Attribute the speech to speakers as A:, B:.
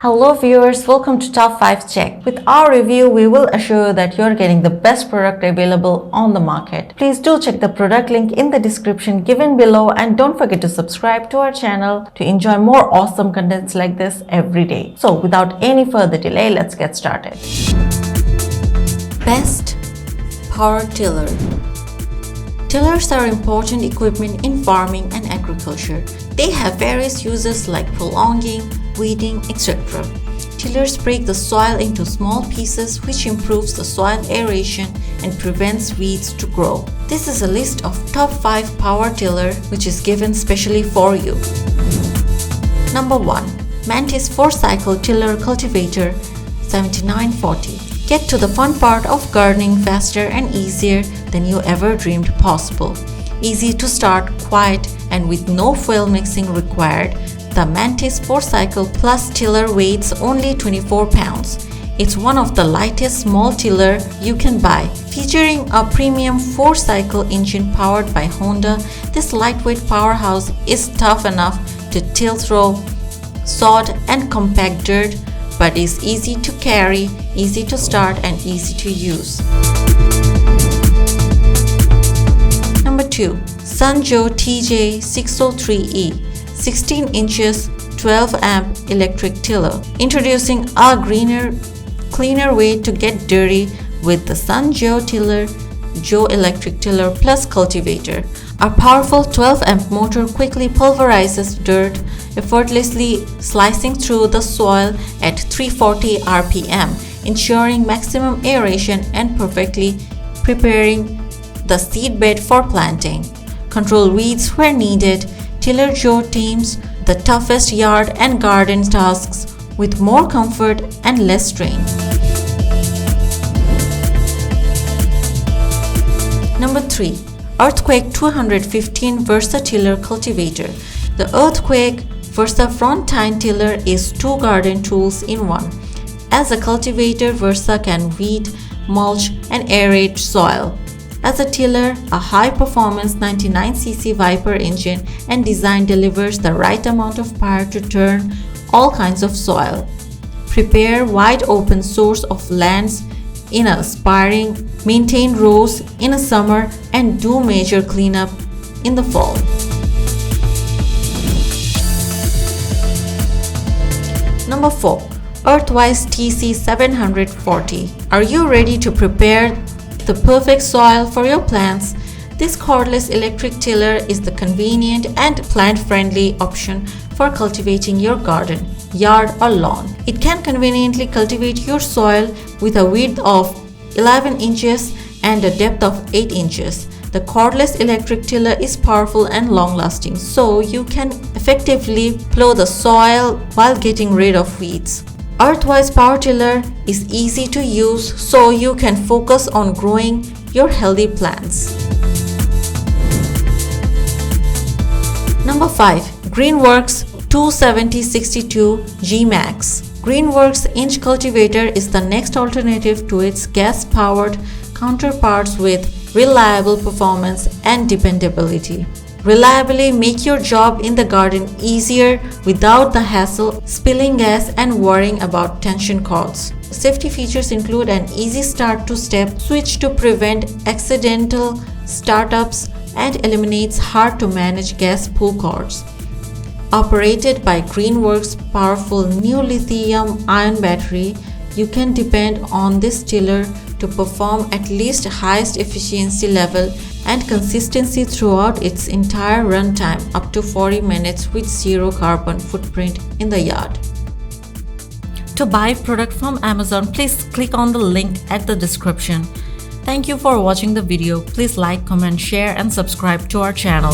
A: Hello viewers, welcome to Top 5 Check. With our review, we will assure that you're getting the best product available on the market. Please do check the product link in the description given below and don't forget to subscribe to our channel to enjoy more awesome contents like this every day. So without any further delay, let's get started.
B: Best power tiller. Tillers are important equipment in farming and agriculture. They have various uses like prolonging, weeding, etc. Tillers break the soil into small pieces, which improves the soil aeration and prevents weeds to grow. This is a list of top 5 power tiller which is given specially for you. Number 1. Mantis 4-cycle tiller cultivator 7940. Get to the fun part of gardening faster and easier than you ever dreamed possible. Easy to start, quiet, and with no fuel mixing required, the Mantis 4-cycle plus tiller weighs only 24 pounds. It's one of the lightest small tiller you can buy. Featuring a premium 4-cycle engine powered by Honda, this lightweight powerhouse is tough enough to till through sod and compact dirt, but is easy to carry, easy to start, and easy to use. Number 2. Sanjo TJ603 16 inches 12 amp electric tiller. Introducing a greener, cleaner way to get dirty with the Sanjo Joe electric tiller plus cultivator. Our powerful 12 amp motor quickly pulverizes dirt, effortlessly slicing through the soil at 340 rpm, ensuring maximum aeration and perfectly preparing the seedbed for planting. Control weeds where needed. Tiller Joe teams the toughest yard and garden tasks with more comfort and less strain. Number 3. Earthquake 215 Versa Tiller Cultivator. The Earthquake Versa Front Tine Tiller is 2 garden tools in one. As a cultivator, Versa can weed, mulch, and aerate soil. As a tiller, a high-performance 99cc Viper engine and design delivers the right amount of power to turn all kinds of soil. Prepare wide open source of lands in a spring, maintain rows in a summer, and do major cleanup in the fall. Number 4. Earthwise TC 740. Are you ready to prepare the perfect soil for your plants? This cordless electric tiller is the convenient and plant-friendly option for cultivating your garden, yard, or lawn. It can conveniently cultivate your soil with a width of 11 inches and a depth of 8 inches. The cordless electric tiller is powerful and long-lasting, so you can effectively plow the soil while getting rid of weeds. Earthwise power tiller is easy to use, so you can focus on growing your healthy plants. Number 5. Greenworks 27062 GMAX. Greenworks inch cultivator is the next alternative to its gas-powered counterparts with reliable performance and dependability. Reliably make your job in the garden easier without the hassle, spilling gas, and worrying about tension cords. Safety features include an easy start to step switch to prevent accidental startups and eliminates hard to manage gas pull cords. Operated by Greenworks' powerful new lithium-ion battery, you can depend on this tiller to perform at least highest efficiency level and consistency throughout its entire runtime, up to 40 minutes with zero carbon footprint in the yard. To buy product from Amazon, please click on the link at the description. Thank you for watching the video. Please like, comment, share, and subscribe to our channel.